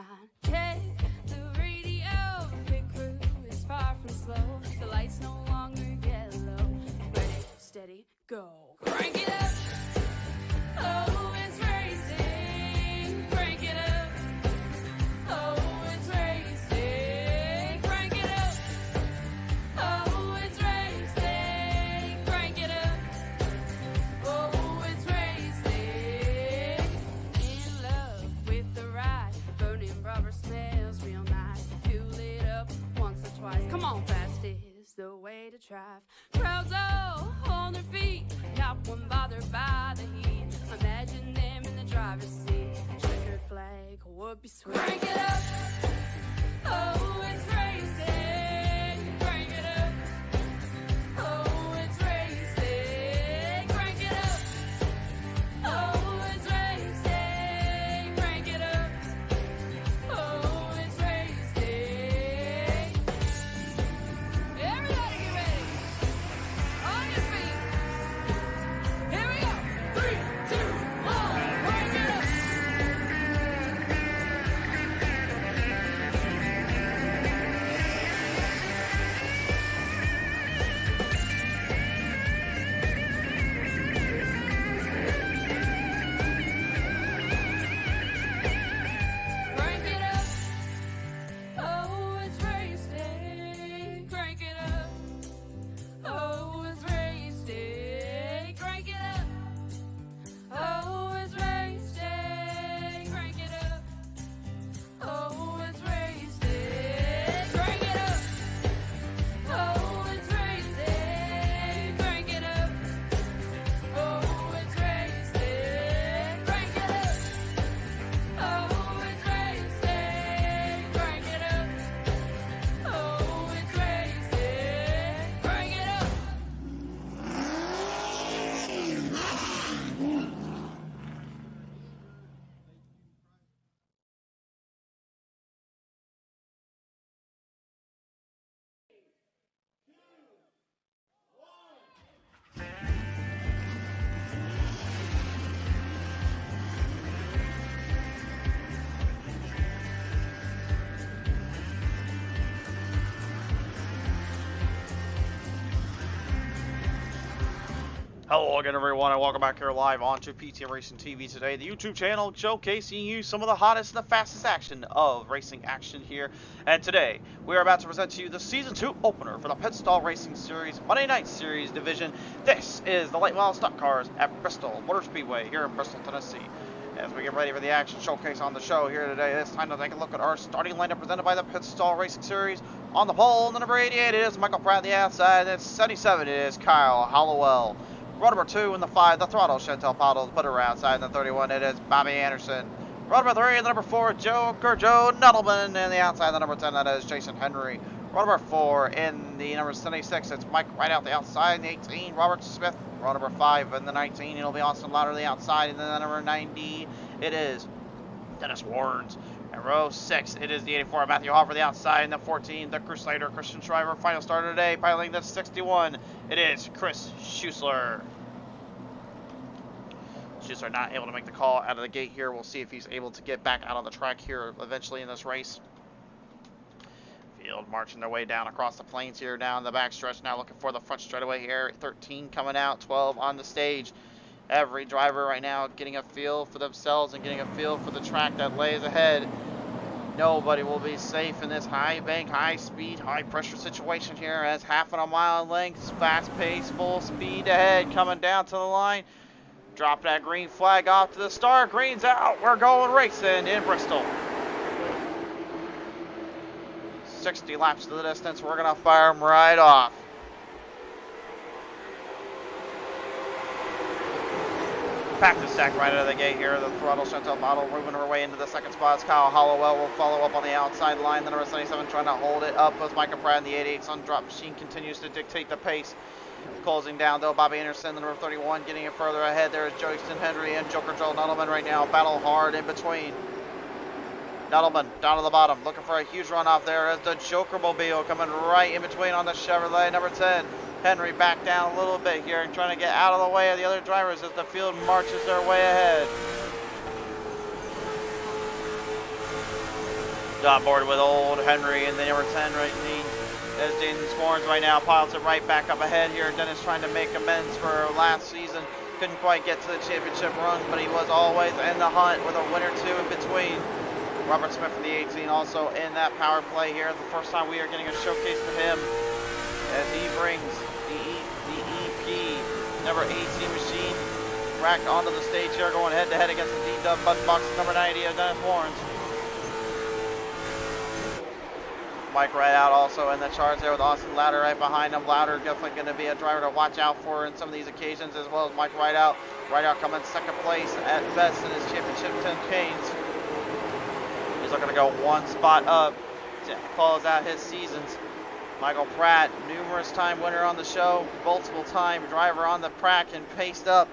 9. Check the radio, pit crew is far from slow. The lights no longer yellow. Ready, steady, go. Crank it up. Oh, it's racing. Crank it up. Oh, it's racing. Crank it up. Oh, it's racing. Crank it up. Oh, it's racing. In love with the ride. Burning rubber smells real nice. Fuel it up once or twice. Come on, fast is the way to drive. Crowds all on their feet, not one bothered by the heat. Imagine them in the driver's seat. Checkered flag would be sweet. Crank it up. Oh, it's racing. Crank it up. Oh, it's racing. Crank it up. Oh, it's racing. Crank it up. Oh, it's racing. Everybody get ready. On your feet. Here we go. 3, 2, 1. Crank it up. Crank it up. Oh, it's racing. Crank it up. Oh, it's racing. Crank it up. Oh, it's racing. Crank it up. Oh, it's racing. Crank it up. Oh, it's racing. Crank it up. Oh, it's racing. Crank it up. Oh, it's racing. Crank it up. Oh, it's racing. Crank it up. Hello again, everyone, and welcome back here live onto PTM Racing TV today, the YouTube channel showcasing you some of the hottest and the fastest action of racing action here. And today, we are about to present to you the Season 2 opener for the Pit Stall Racing Series Monday Night Series Division. This is the late model stock cars at Bristol Motor Speedway here in Bristol, Tennessee. As we get ready for the action showcase on the show here today, it's time to take a look at our starting lineup presented by the Pit Stall Racing Series. On the pole, the number 88 it is Michael Pratt on the outside, and it's 77 it is Kyle Hollowell. Row number 2 in the 5, the throttle, Chantel Powell, put her outside in the 31, it is Bobby Anderson. Row number 3 in the number 4, Joe Nuttleman, and the outside, the number 10, that is Jason Henry. Row number 4 in the number 76, it's Mike right out the outside, in the 18, Robert Smith. Row number 5 in the 19, it'll be Austin Lauder the outside, and then the number 90, it is Dennis Warrens. And row 6, it is the 84, Matthew Hoffer the outside, and the 14, the Crusader, Christian Shriver. Final starter today, piloting the 61, it is Chris Schuessler. Schuessler not able to make the call out of the gate here. We'll see if he's able to get back out on the track here eventually in this race. Field marching their way down across the plains here, down the backstretch, now looking for the front straightaway here. 13 coming out, 12 on the stage. Every driver right now getting a feel for themselves and getting a feel for the track that lays ahead. Nobody will be safe in this high bank, high speed, high pressure situation here, as half a mile in length, fast pace, full speed ahead, coming down to the line. Drop that green flag off to the start. Green's out. We're going racing in Bristol. 60 laps to the distance. We're going to fire them right off. Pack the stack right out of the gate here. The throttle, Chantel Bottle moving her way into the second spot. Kyle Hollowell will follow up on the outside line. The number 77 trying to hold it up as Micah Pratt and the 88 Sun Drop Machine continues to dictate the pace. Closing down though, Bobby Anderson, the number 31, getting it further ahead. There is Jason Henry and Joker Joe Nuttleman right now. Battle hard in between. Nuttleman down to the bottom, looking for a huge runoff there as the Joker Mobile coming right in between on the Chevrolet. Number 10, Henry back down a little bit here and trying to get out of the way of the other drivers as the field marches their way ahead. Got board with old Henry, and the number 10 right knee. There's Jason Sporns right now, pilots it right back up ahead here. Dennis trying to make amends for last season. Couldn't quite get to the championship run, but he was always in the hunt with a win or two in between. Robert Smith from the 18 also in that power play here. The first time we are getting a showcase to him as he brings the EP number 18 machine rack onto the stage here, going head to head against the D-Dub button box number 90 of Dennis Warrens. Mike right out also in the charts there with Austin Louder right behind him. Louder definitely going to be a driver to watch out for in some of these occasions, as well as Mike Rideout. Rideout coming second place at best in his championship 10 canes. He's looking to go one spot up to close out his seasons. Michael Pratt, numerous time winner on the show, multiple time driver on the track and paced up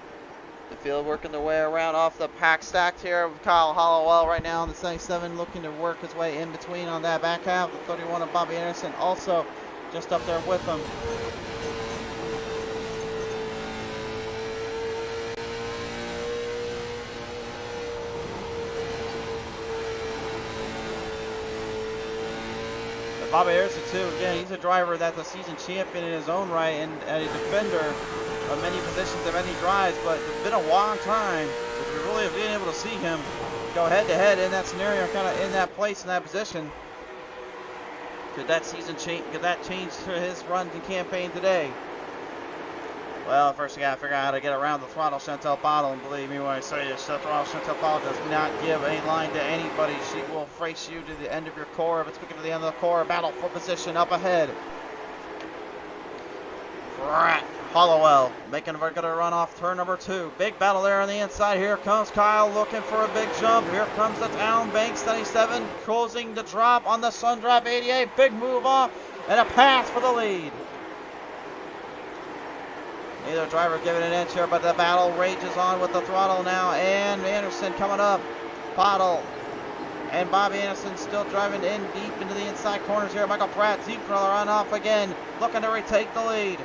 the field, working their way around off the pack stacked here with Kyle Hollowell right now on the 77, looking to work his way in between on that back half. The 31 of Bobby Anderson also just up there with him. But Bobby Anderson too, again, he's a driver that's a season champion in his own right and a defender of many positions and many drives, but it's been a long time that we really have been able to see him go head to head in that scenario, kind of in that place, in that position. Could that season change? Could that change to his run and campaign today? Well, first you gotta figure out how to get around the throttle Chantel Bottle, and believe me when I say this, the throttle Chantel Bottle does not give a line to anybody. She will race you to the end of your core. If it's speaking to the end of the core, battle for position up ahead. Hollowell making a good run off turn number 2. Big battle there on the inside. Here comes Kyle looking for a big jump. Here comes the Town Banks 97 closing the drop on the Sundrop 88. Big move off and a pass for the lead. Neither driver giving an inch here, but the battle rages on with the throttle now. And Anderson coming up. Bottle and Bobby Anderson still driving in deep into the inside corners here. Michael Pratt deep run off again, looking to retake the lead.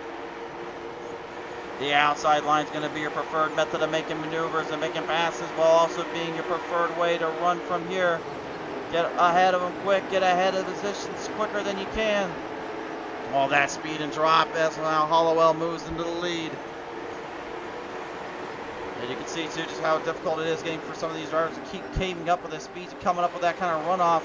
The outside line is going to be your preferred method of making maneuvers and making passes, while also being your preferred way to run from here. Get ahead of them quick, get ahead of positions quicker than you can. All that speed and drop as now Hollowell moves into the lead. And you can see too just how difficult it is getting for some of these drivers to keep caving up with the speeds and coming up with that kind of runoff.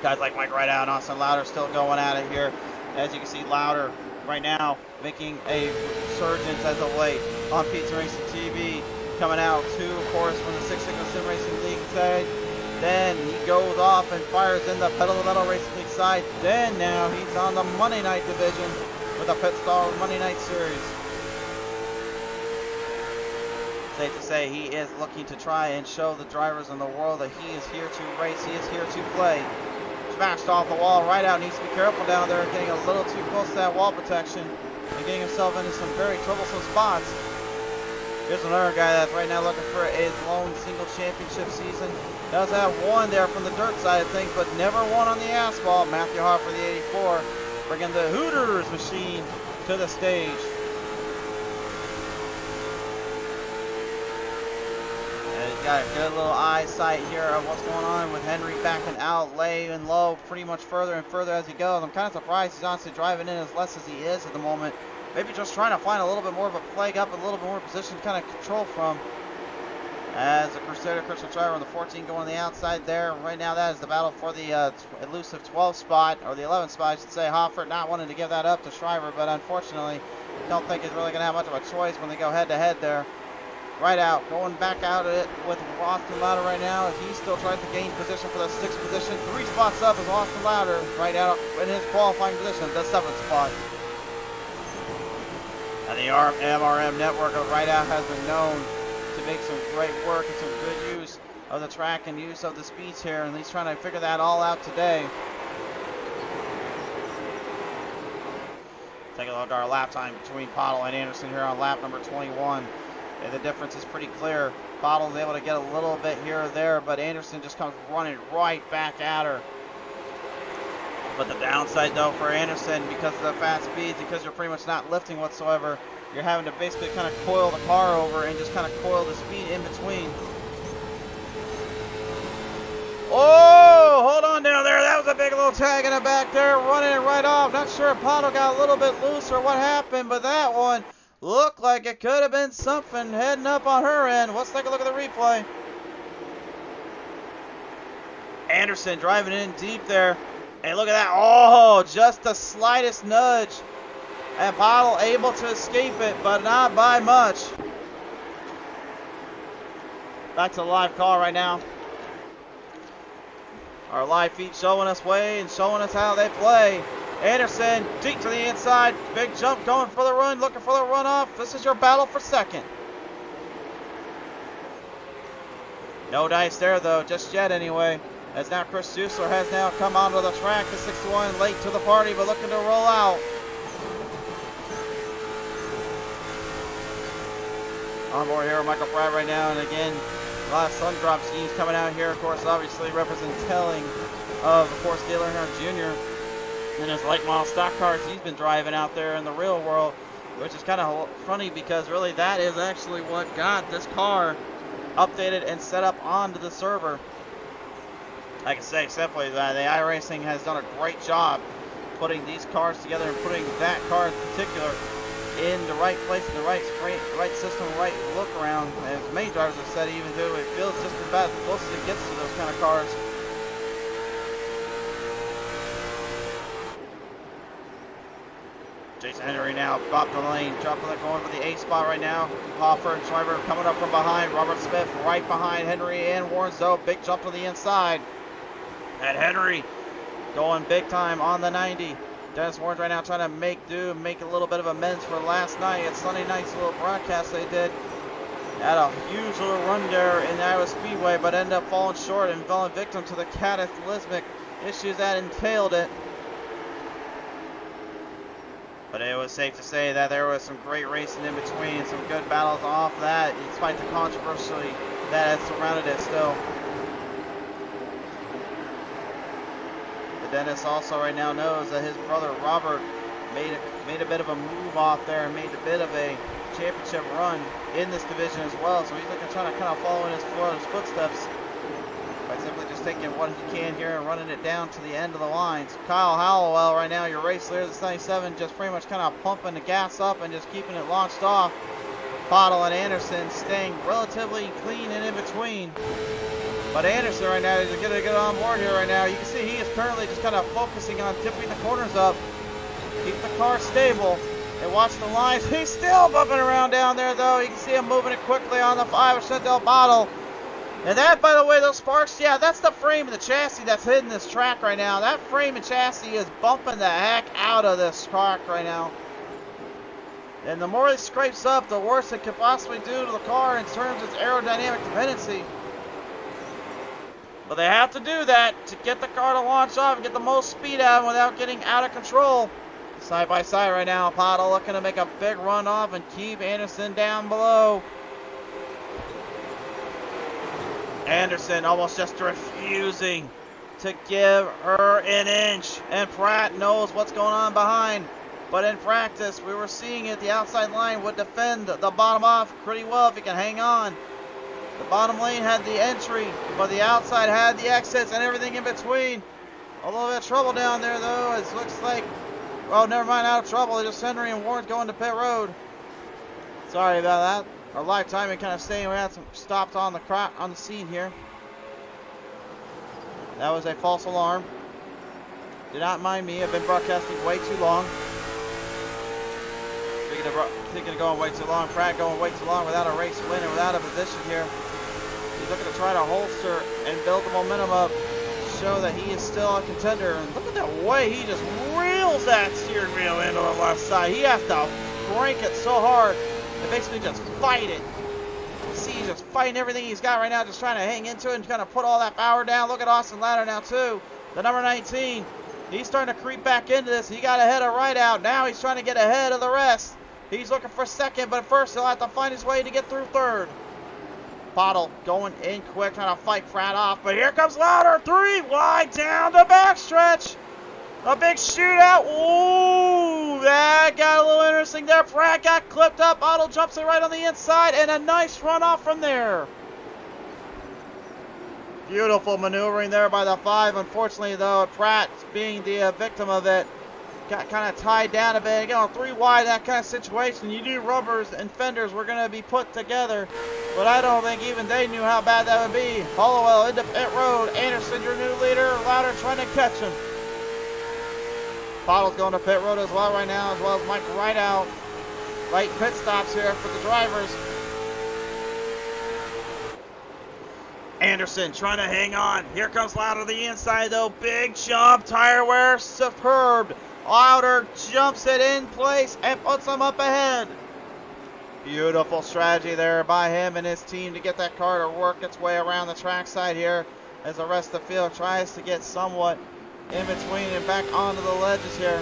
Guys like Mike Rideout and Austin Louder still going at it here. As you can see, Louder right now making a resurgence as of late on Pizza Racing TV, coming out too, of course, from the Six Sigma Sim Racing League side. Then he goes off and fires in the Pedal to Metal Racing League side. Then now he's on the Monday Night division with the Pit Star Monday Night Series. Safe to say he is looking to try and show the drivers in the world that he is here to race, he is here to play. Smashed off the wall. Rideout needs to be careful down there, getting a little too close to that wall protection and getting himself into some very troublesome spots. Here's another guy that's right now looking for his lone single championship season. Does have one there from the dirt side of things, but never one on the asphalt. Matthew Hoff for the 84, bringing the Hooters machine to the stage. Got a good little eyesight here of what's going on with Henry backing out, laying low pretty much further and further as he goes. I'm kind of surprised he's honestly driving in as less as he is at the moment. Maybe just trying to find a little bit more of a flag up, a little bit more position to kind of control from. As the Crusader Christian driver on the 14 going on the outside there. Right now that is the battle for the elusive 12 spot, or the 11th spot I should say. Hoffert not wanting to give that up to Shriver, but unfortunately don't think he's really going to have much of a choice when they go head to head there. Rideout going back out at it with Austin Louder right now as he still tries to gain position for the 6th position. 3 spots up is Austin Louder right out in his qualifying position, the 7th spot. And the MRM network of Rideout has been known to make some great work and some good use of the track and use of the speeds here, and he's trying to figure that all out today. Take a look at our lap time between Pottle and Anderson here on lap number 21. And the difference is pretty clear. Bottle's able to get a little bit here or there, but Anderson just comes running right back at her. But the downside though for Anderson, because of the fast speeds, because you're pretty much not lifting whatsoever, you're having to basically kind of coil the car over and just kind of coil the speed in between. Oh, hold on a big little tag in the back there, running it right off. Not sure if Pato got a little bit loose or what happened, but that one looked like it could have been something heading up on her end. Let's take a look at the replay. Anderson driving in deep there. And look at that. Oh, just the slightest nudge. And Pato able to escape it, but not by much. Back to the live call right now. Our live feed showing us way and showing us how they play. Anderson deep to the inside. Big jump going for the run, looking for the runoff. This is your battle for second. No dice there though, just yet anyway. As now Chris Jusler has now come onto the track. The 61 late to the party, but looking to roll out. On board here, Michael Pratt right now, and again, a lot of sun drop schemes coming out here. Of course, obviously representing of course, Dale Earnhardt Jr. and his late model stock cars he's been driving out there in the real world, which is kind of funny because really that is actually what got this car updated and set up onto the server. I can say simply that the iRacing has done a great job putting these cars together and putting that car in particular in the right place, in the right system, the right look around. As many drivers have said, even though it feels just about as close as it gets to those kind of cars. Jason Henry now bopped the lane, dropping it, going for the A spot right now. Hoffer and Schreiber coming up from behind. Robert Smith right behind Henry and Warren Zoe. Big jump to the inside. And Henry going big time on the 90. Dennis Warren right now trying to make a little bit of amends for last night at Sunday night's little broadcast they did. Had a huge little run there in Iowa Speedway, but ended up falling short and falling victim to the cataclysmic issues that entailed it. But it was safe to say that there was some great racing in between, some good battles off that, despite the controversy that had surrounded it still. Dennis also right now knows that his brother Robert made a bit of a move off there and made a bit of a championship run in this division as well. So he's looking trying to kind of follow in his brother's footsteps by simply just taking what he can here and running it down to the end of the lines. Kyle Hallowell right now, your race leader, the 97, just pretty much kind of pumping the gas up and just keeping it launched off. Pato and Anderson staying relatively clean and in between. But Anderson right now is going to get on board here right now. You can see he is currently just kind of focusing on tipping the corners up. Keep the car stable and watch the lines. He's still bumping around down there though. You can see him moving it quickly on the 5% Del Bottle. And that, by the way, those sparks, yeah, that's the frame and the chassis that's hitting this track right now. That frame and chassis is bumping the heck out of this track right now. And the more it scrapes up, the worse it could possibly do to the car in terms of its aerodynamic dependency. But they have to do that to get the car to launch off and get the most speed out without getting out of control. Side by side right now, Pato looking to make a big run off and keep Anderson down below. Anderson almost just refusing to give her an inch. And Pratt knows what's going on behind. But in practice, we were seeing it. The outside line would defend the bottom off pretty well if he can hang on. The bottom lane had the entry, but the outside had the exits and everything in between. A little bit of trouble down there, though. It looks like, well, never mind, out of trouble. It's just Henry and Warren going to pit road. Sorry about that. Our live timing kind of staying. We had some stopped on the scene here. That was a false alarm. Do not mind me. I've been broadcasting way too long. Thinking of going way too long. Pratt going way too long without a race win and without a position here. He's looking to try to holster and build the momentum up, show that he is still a contender. And look at that way he just reels that steering wheel into the left side. He has to crank it so hard, it makes me just fight it. You see, he's just fighting everything he's got right now, just trying to hang into it and kind of put all that power down. Look at Austin Ladder now too, the number 19. He's starting to creep back into this. He got ahead of Rideout. Now he's trying to get ahead of the rest. He's looking for second, but first he'll have to find his way to get through third. Pato going in quick, trying to fight Pratt off, but here comes Louder. 3 wide down the backstretch. A big shootout. Ooh, that got a little interesting there. Pratt got clipped up. Pato jumps it right on the inside, and a nice runoff from there. Beautiful maneuvering there by the 5. Unfortunately, though, Pratt being the victim of it, got kind of tied down a bit. You know, 3 wide, that kind of situation. You knew rubbers and fenders were going to be put together, but I don't think even they knew how bad that would be. Hollowell into pit road. Anderson, your new leader. Louder trying to catch him. Bottle's going to pit road as well right now, as well as Mike Rideout. Light pit stops here for the drivers. Anderson trying to hang on. Here comes Louder to the inside though. Big jump. Tire wear superb. Louder jumps it in place and puts him up ahead. Beautiful strategy there by him and his team to get that car to work its way around the trackside here as the rest of the field tries to get somewhat in between and back onto the ledges here.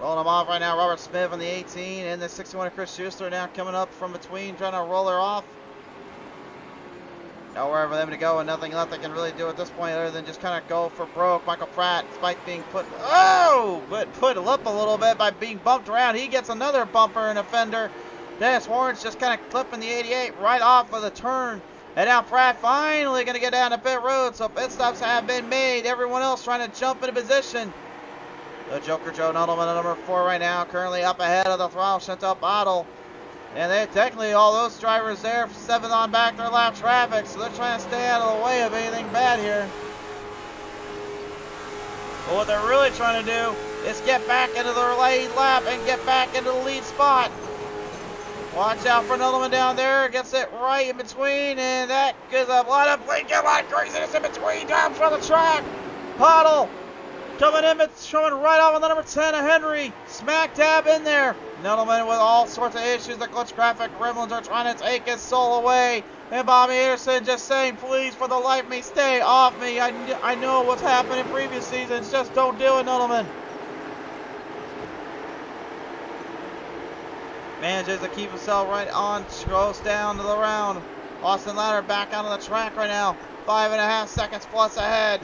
Rolling them off right now, Robert Smith on the 18 and the 61 Chris Schuster now coming up from between, trying to roll her off. Nowhere for them to go and nothing left they can really do at this point other than just kind of go for broke. Michael Pratt, despite being put up a little bit by being bumped around. He gets another bumper and a fender. Dennis Warren's just kind of clipping the 88 right off of the turn. And now Pratt finally going to get down to pit road, so pit stops have been made. Everyone else trying to jump into position. The Joker Joe Nuttleman, number 4 right now, currently up ahead of the throttle Chantal Bottle. And they technically, all those drivers there, 7th on back, their lap traffic, so they're trying to stay out of the way of anything bad here. But what they're really trying to do is get back into their lead lap and get back into the lead spot. Watch out for Nuttleman down there, gets it right in between, and that gives a lot of blinking, a lot of craziness in between, down from the track. Bottle coming in, it's showing right off on the number 10 of Henry. Smack dab in there. Nuttleman with all sorts of issues. The clutch graphic gremlins are trying to take his soul away. And Bobby Anderson just saying, please, for the life of me, stay off me. I know what's happened in previous seasons. Just don't do it, Nuttleman. Manages to keep himself right on. Goes down to the round. Austin Louder back onto the track right now. 5.5 seconds plus ahead.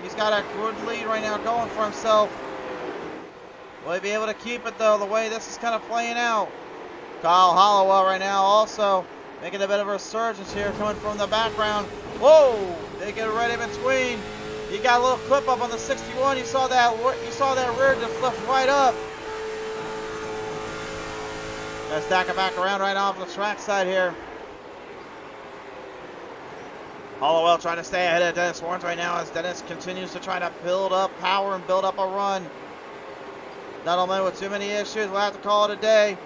He's got a good lead right now going for himself. Will he be able to keep it though, the way this is kind of playing out? Kyle Hollowell right now also making a bit of a resurgence here coming from the background. Whoa! They get right in between. You got a little clip up on the 61. You saw that rear just lift right up. Gonna stack it back around right off the track side here. Hollowell trying to stay ahead of Dennis Warren right now as Dennis continues to try to build up power and build up a run. Nuttleman with too many issues. We'll have to call it a day.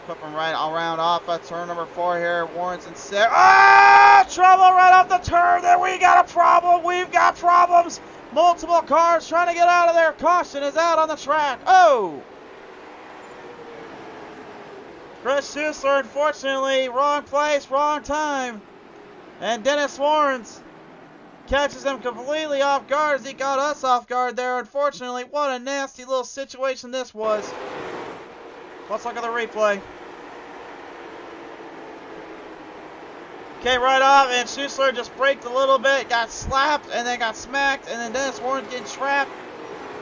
Put him right around off at turn number 4 here. Warren's in 6. Ah! Trouble right off the turn. There we got a problem. We've got problems. Multiple cars trying to get out of there. Caution is out on the track. Oh! Chris Schuster, unfortunately, wrong place, wrong time. And Dennis Warrens catches him completely off guard as he got us off guard there. Unfortunately, what a nasty little situation this was. Let's look at the replay. Okay, right off, and Schuster just braked a little bit, got slapped, and then got smacked, and then Dennis Warren getting trapped.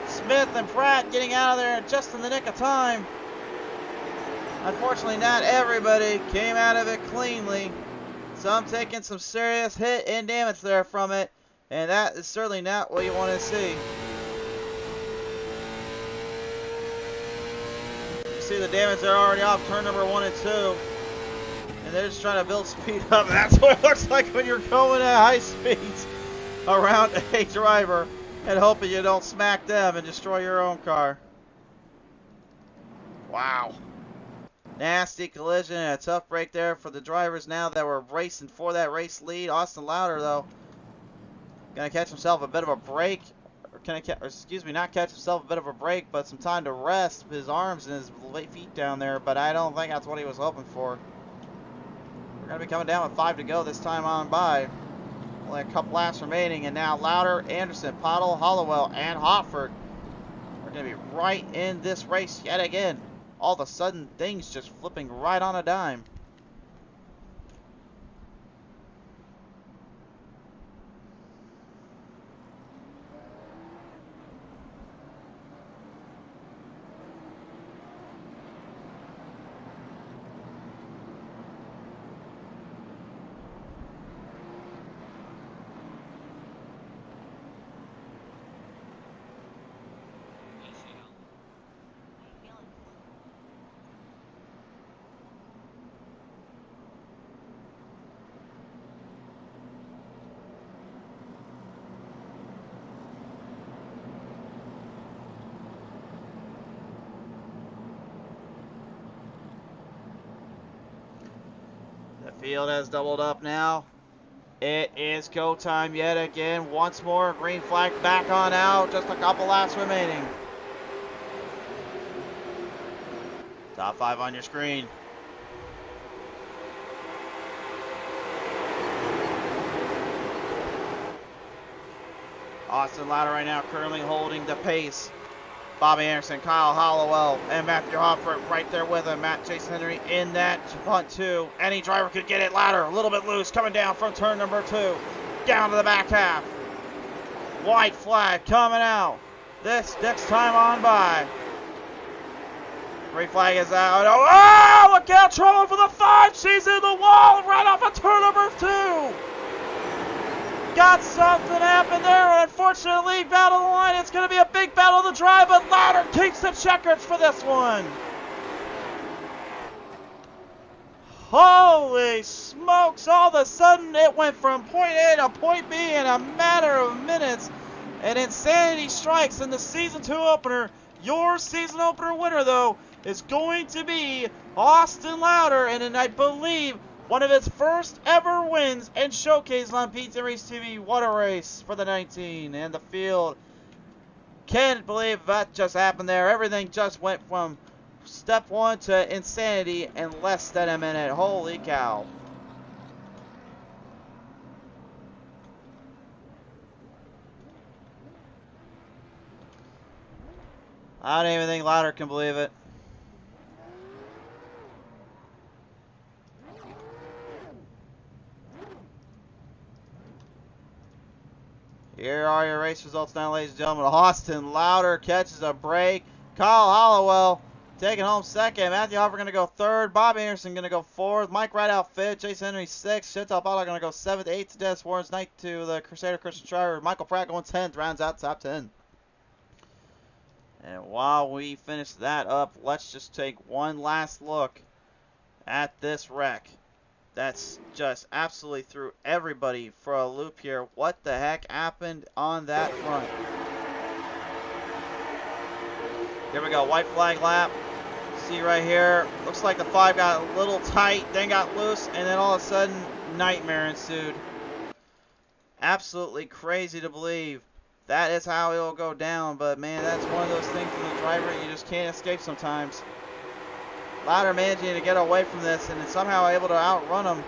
Smith and Pratt getting out of there just in the nick of time. Unfortunately, not everybody came out of it cleanly. Some taking some serious hit and damage there from it, and that is certainly not what you want to see. You see the damage there already off turn number 1 and 2, and they're just trying to build speed up. That's what it looks like when you're going at high speeds around a driver and hoping you don't smack them and destroy your own car. Wow. Nasty collision and a tough break there for the drivers now that were racing for that race lead. Austin Louder, though, going to catch himself a bit of a break. Not catch himself a bit of a break, but some time to rest his arms and his feet down there. But I don't think that's what he was hoping for. We're going to be coming down with 5 to go this time on by. Only a couple laps remaining, and now Louder, Anderson, Pottle, Hollowell, and Hotford are going to be right in this race yet again. All of a sudden, things just flipping right on a dime. Field has doubled up now. It is go time yet again. Once more, green flag back on out. Just a couple laps remaining. Top 5 on your screen. Austin Louder right now currently holding the pace. Bobby Anderson, Kyle Hollowell, and Matthew Hoffert right there with him. Jason Henry in that front two. Any driver could get it. Louder, a little bit loose, coming down from turn number 2. Down to the back half. White flag coming out. This next time on by. Green flag is out. Oh, look out, trouble for the 5. She's in the wall right off of turn number 2. Got something happened there. Unfortunately, battle of the line. It's going to be a big battle of the drive, but Louder keeps the checkers for this one. Holy smokes. All of a sudden, it went from point A to point B in a matter of minutes. And insanity strikes in the Season 2 opener. Your season opener winner, though, is going to be Austin Louder. And I believe one of his first ever wins and showcased on PT Race TV. What a race for the 19 and the field. Can't believe that just happened there. Everything just went from step 1 to insanity in less than a minute. Holy cow. I don't even think Louder can believe it. Here are your race results now, ladies and gentlemen. Austin Louder catches a break. Kyle Hollowell taking home second. Matthew Hoffer going to go third. Bob Anderson going to go fourth. Mike Rideout fifth. Jason Henry sixth. Chantal Bala going to go seventh. Eighth to Dennis Warren's. Ninth to the Crusader Christian Shriver. Michael Pratt going 10th. Rounds out top 10. And while we finish that up, let's just take one last look at this wreck. That's just absolutely threw everybody for a loop here. What the heck happened on that front? Here we go, white flag lap. See right here, looks like the 5 got a little tight, then got loose, and then all of a sudden, nightmare ensued. Absolutely crazy to believe. That is how it will go down, but man, that's one of those things for the driver you just can't escape sometimes. Louder managing to get away from this and somehow able to outrun him.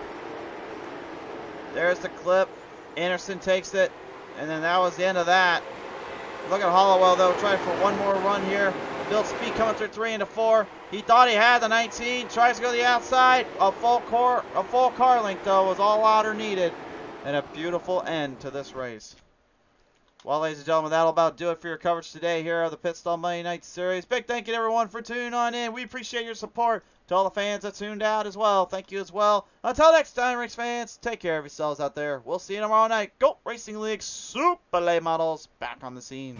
There's the clip. Anderson takes it, and then that was the end of that. Look at Hollowell though, trying for one more run here. Build speed coming through 3 into 4. He thought he had the 19. Tries to go to the outside. A full car length though was all Louder needed, and a beautiful end to this race. Well, ladies and gentlemen, that'll about do it for your coverage today here of the Pit Stall Monday Night Series. Big thank you to everyone for tuning on in. We appreciate your support. To all the fans that tuned out as well, thank you as well. Until next time, race fans, take care of yourselves out there. We'll see you tomorrow night. Go Racing League Super Late Models back on the scene.